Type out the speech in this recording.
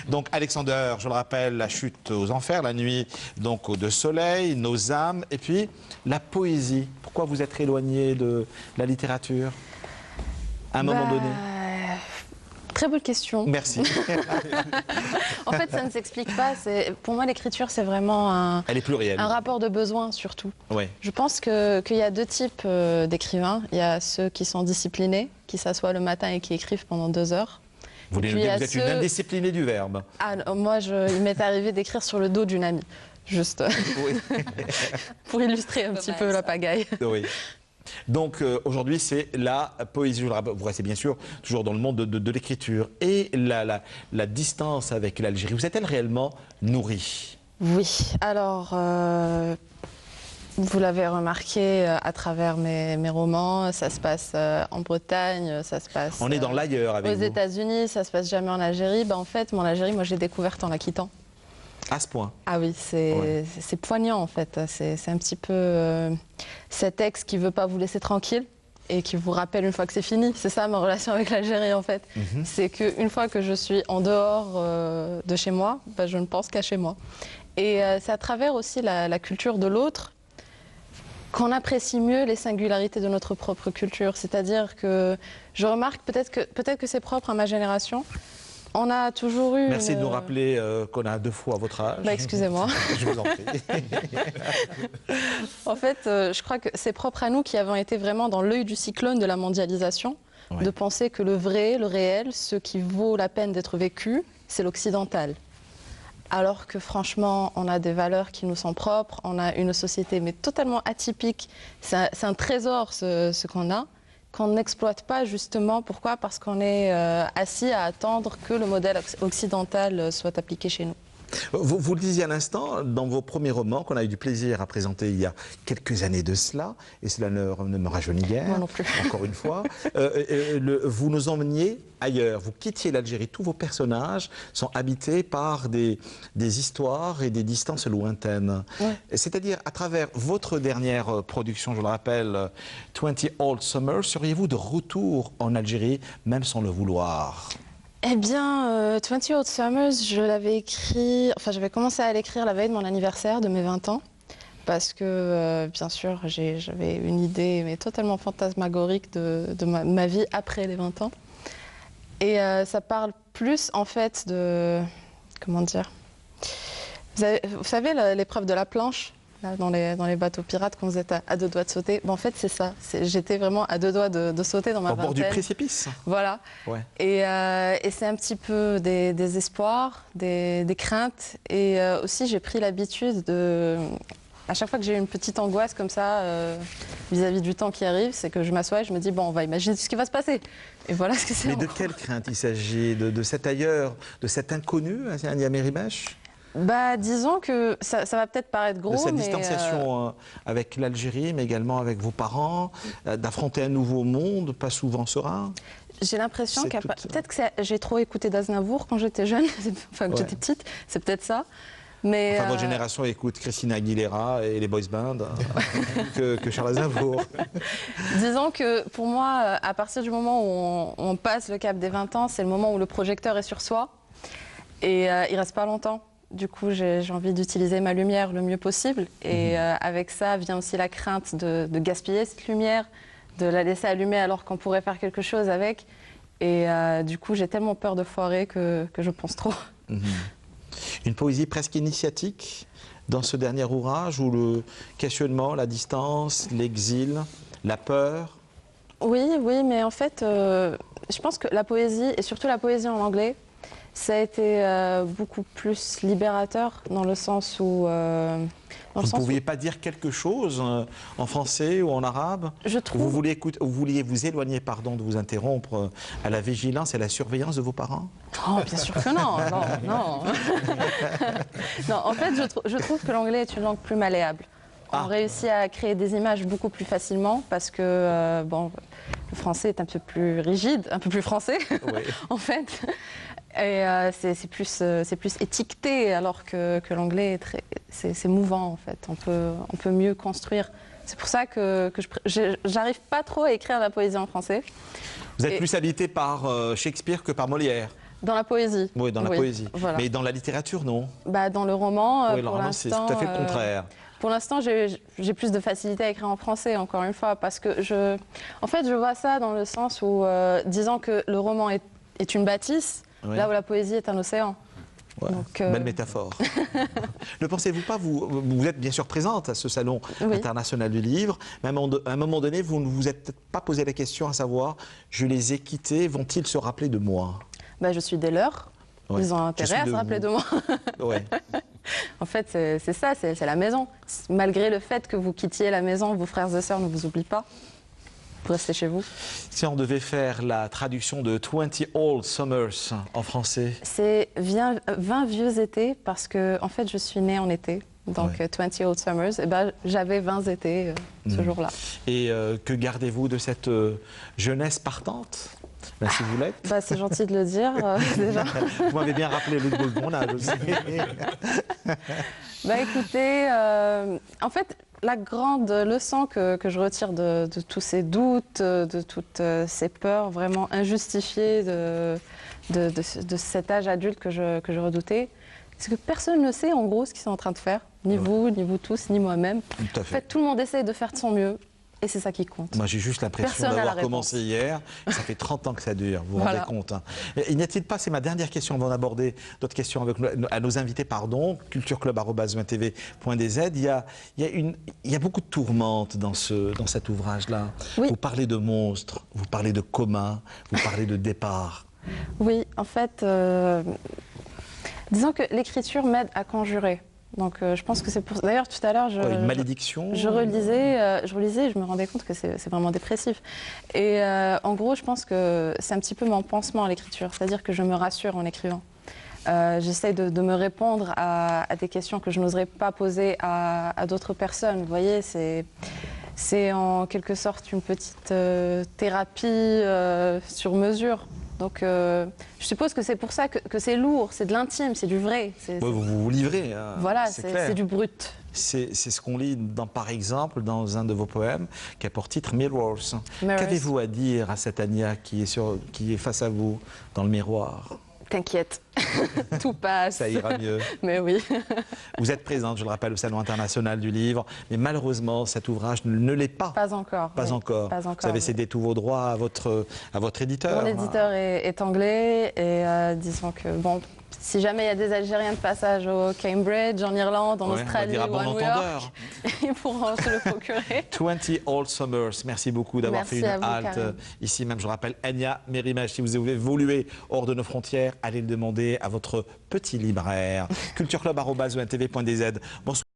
Donc Alexander, je le rappelle, la chute aux enfers, la nuit donc de soleil, nos âmes, et puis la poésie. Pourquoi vous êtes éloigné de la littérature à un moment donné? Très bonne question. Merci. En fait, ça ne s'explique pas. Pour moi, l'écriture, c'est vraiment Elle est plurielle. un rapport de besoin, surtout. Oui. Je pense qu'il y a deux types d'écrivains. Il y a ceux qui sont disciplinés, qui s'assoient le matin et qui écrivent pendant 2 heures. Vous êtes une indisciplinée du verbe. Ah, moi, il m'est arrivé d'écrire sur le dos d'une amie, juste Oui. pour illustrer un petit peu la pagaille. Oui. Donc aujourd'hui, c'est la poésie. Vous restez bien sûr toujours dans le monde de l'écriture. Et la distance avec l'Algérie, vous êtes-elle réellement nourrie? Oui, alors, vous l'avez remarqué à travers mes romans, ça se passe en Bretagne, ça se passe On est dans l'ailleurs avec aux États-Unis, ça se passe jamais en Algérie. En fait, mon Algérie, moi, j'ai découverte en la quittant. À ce point? Ah oui, c'est poignant en fait. C'est un petit peu cet ex qui veut pas vous laisser tranquille et qui vous rappelle une fois que c'est fini. C'est ça ma relation avec l'Algérie en fait. C'est qu'une fois que je suis en dehors de chez moi, je ne pense qu'à chez moi. Et c'est à travers aussi la culture de l'autre qu'on apprécie mieux les singularités de notre propre culture. C'est-à-dire que je remarque peut-être que c'est propre à ma génération. On a toujours eu... Merci de nous rappeler qu'on a 2 fois votre âge. Excusez-moi. Je vous en prie. En fait, je crois que c'est propre à nous qui avons été vraiment dans l'œil du cyclone de la mondialisation, de penser que le vrai, le réel, ce qui vaut la peine d'être vécu, c'est l'occidental. Alors que franchement, on a des valeurs qui nous sont propres, on a une société mais totalement atypique. C'est un trésor ce qu'on a, qu'on n'exploite pas justement. Pourquoi? Parce qu'on est assis à attendre que le modèle occidental soit appliqué chez nous. Vous le disiez à l'instant, dans vos premiers romans qu'on a eu du plaisir à présenter il y a quelques années de cela, et cela ne me rajeunit guère, moi non plus. encore une fois, vous nous emmeniez ailleurs, vous quittiez l'Algérie, tous vos personnages sont habités par des histoires et des distances lointaines. Ouais. C'est-à-dire, à travers votre dernière production, je le rappelle, 20 Old Summer, seriez-vous de retour en Algérie, même sans le vouloir? Eh bien, 20 Old Summers, je l'avais écrit, enfin j'avais commencé à l'écrire la veille de mon anniversaire de mes 20 ans, parce que bien sûr j'avais une idée mais totalement fantasmagorique de ma vie après les 20 ans. Et ça parle plus en fait de, comment dire, vous savez l'épreuve de la planche là, dans les bateaux pirates quand vous êtes à 2 doigts de sauter, en fait c'est ça, j'étais vraiment à 2 doigts de sauter dans ma vingtaine. Au bord du précipice. Voilà. Ouais. Et c'est un petit peu des espoirs, des craintes, et aussi j'ai pris l'habitude de, à chaque fois que j'ai une petite angoisse comme ça vis-à-vis du temps qui arrive, c'est que je m'assois et je me dis bon, on va imaginer ce qui va se passer. Et voilà ce que c'est. Mais de quelle crainte il s'agit? De cet ailleurs, de cet inconnu, Niamey Ribech? Disons que ça va peut-être paraître gros, de cette mais distanciation avec l'Algérie, mais également avec vos parents, d'affronter un nouveau monde, pas souvent serein. J'ai l'impression peut-être que j'ai trop écouté d'Aznavour quand j'étais jeune, enfin quand j'étais petite, c'est peut-être ça. Mais enfin, votre génération écoute Christina Aguilera et les boys bands que Charles Aznavour. Disons que pour moi, à partir du moment où on passe le cap des 20 ans, c'est le moment où le projecteur est sur soi et il reste pas longtemps. Du coup, j'ai envie d'utiliser ma lumière le mieux possible. Et avec ça vient aussi la crainte de gaspiller cette lumière, de la laisser allumer alors qu'on pourrait faire quelque chose avec. Et du coup, j'ai tellement peur de foirer que je pense trop. Une poésie presque initiatique dans ce dernier ouvrage où le questionnement, la distance, l'exil, la peur. Oui, mais en fait, je pense que la poésie, et surtout la poésie en anglais, ça a été beaucoup plus libérateur dans le sens où... vous ne pouviez pas dire quelque chose en français ou en arabe? Je trouve... Vous vouliez vous éloigner, pardon de vous interrompre, à la vigilance et à la surveillance de vos parents? Oh, bien sûr que non, non. Non, en fait, je trouve que l'anglais est une langue plus malléable. On réussit à créer des images beaucoup plus facilement parce que le français est un peu plus rigide, un peu plus français, oui. En fait. Et c'est plus étiqueté, alors que l'anglais c'est mouvant en fait. On peut mieux construire. C'est pour ça que j'arrive pas trop à écrire la poésie en français. Vous êtes plus habité par Shakespeare que par Molière? Dans la poésie. Oui, dans la poésie. Voilà. Mais dans la littérature, non? Bah, dans le roman, Oui, le pour roman, c'est tout l'instant, à fait le contraire. Pour l'instant, j'ai plus de facilité à écrire en français, encore une fois, parce que en fait, je vois ça dans le sens où, disant que le roman est une bâtisse, Oui. là où la poésie est un océan. Ouais. Donc, belle métaphore. Ne pensez-vous pas, vous êtes bien sûr présente à ce salon international du livre, mais à un moment donné, vous ne vous êtes pas posé la question à savoir, je les ai quittés, vont-ils se rappeler de moi? Bah, je suis des leurs. Ouais. Ils ont intérêt à se rappeler de moi. Ouais. En fait, c'est ça, c'est la maison. Malgré le fait que vous quittiez la maison, vos frères et sœurs ne vous oublient pas. Vous restez chez vous. Si on devait faire la traduction de 20 Old Summers en français? C'est 20 vieux étés, parce que en fait, je suis née en été. Donc, 20 Old Summers, et ben, j'avais 20 étés ce jour-là. Et que gardez-vous de cette jeunesse partante? Ben, si vous l'êtes. Bah, c'est gentil de le dire, déjà. Vous m'avez bien rappelé le de mon âge aussi. Bah, écoutez, en fait, la grande leçon que je retire de tous ces doutes, de toutes ces peurs vraiment injustifiées de cet âge adulte que je redoutais, c'est que personne ne sait en gros ce qu'ils sont en train de faire, ni vous tous, ni moi-même. Tout à fait. En fait, tout le monde essaie de faire de son mieux. Et c'est ça qui compte. Moi, j'ai juste l'impression d'avoir commencé hier. Ça fait 30 ans que ça dure, vous vous rendez compte. Hein. Et n'y a-t-il pas, c'est ma dernière question avant d'aborder d'autres questions avec à nos invités, pardon, cultureclub@tv.dz. Il y a beaucoup de tourmentes dans cet ouvrage-là. Oui. Vous parlez de monstres, vous parlez de commun, vous parlez de départ. Oui, en fait, disons que l'écriture m'aide à conjurer. Donc je pense que c'est pour... D'ailleurs, tout à l'heure, une malédiction. Je relisais et je me rendais compte que c'est vraiment dépressif. Et en gros, je pense que c'est un petit peu mon pansement, l'écriture. C'est-à-dire que je me rassure en écrivant. J'essaie de me répondre à des questions que je n'oserais pas poser à d'autres personnes. Vous voyez, c'est en quelque sorte une petite thérapie sur mesure. Donc, je suppose que c'est pour ça que c'est lourd, c'est de l'intime, c'est du vrai. Vous vous livrez. Hein, voilà, c'est du brut. C'est ce qu'on lit, par exemple, dans un de vos poèmes, qui a pour titre Mirrors. Qu'avez-vous à dire à cette Anya qui est face à vous dans le miroir? T'inquiète, tout passe. Ça ira mieux. Mais oui. Vous êtes présente, je le rappelle, au Salon international du livre, mais malheureusement, cet ouvrage ne l'est pas. Pas encore. Pas encore. Pas encore. Vous avez cédé tous vos droits à votre éditeur. Mon éditeur est anglais et disons que, bon, si jamais il y a des Algériens de passage au Cambridge, en Irlande, en Australie ou à New York, ils pourront se le procurer. 20 Old Summers, merci beaucoup d'avoir fait une halte ici même. Je rappelle, Anya Mérimèche, si vous avez évolué hors de nos frontières, allez le demander à votre petit libraire. cultureclub@tv.dz. Bonsoir.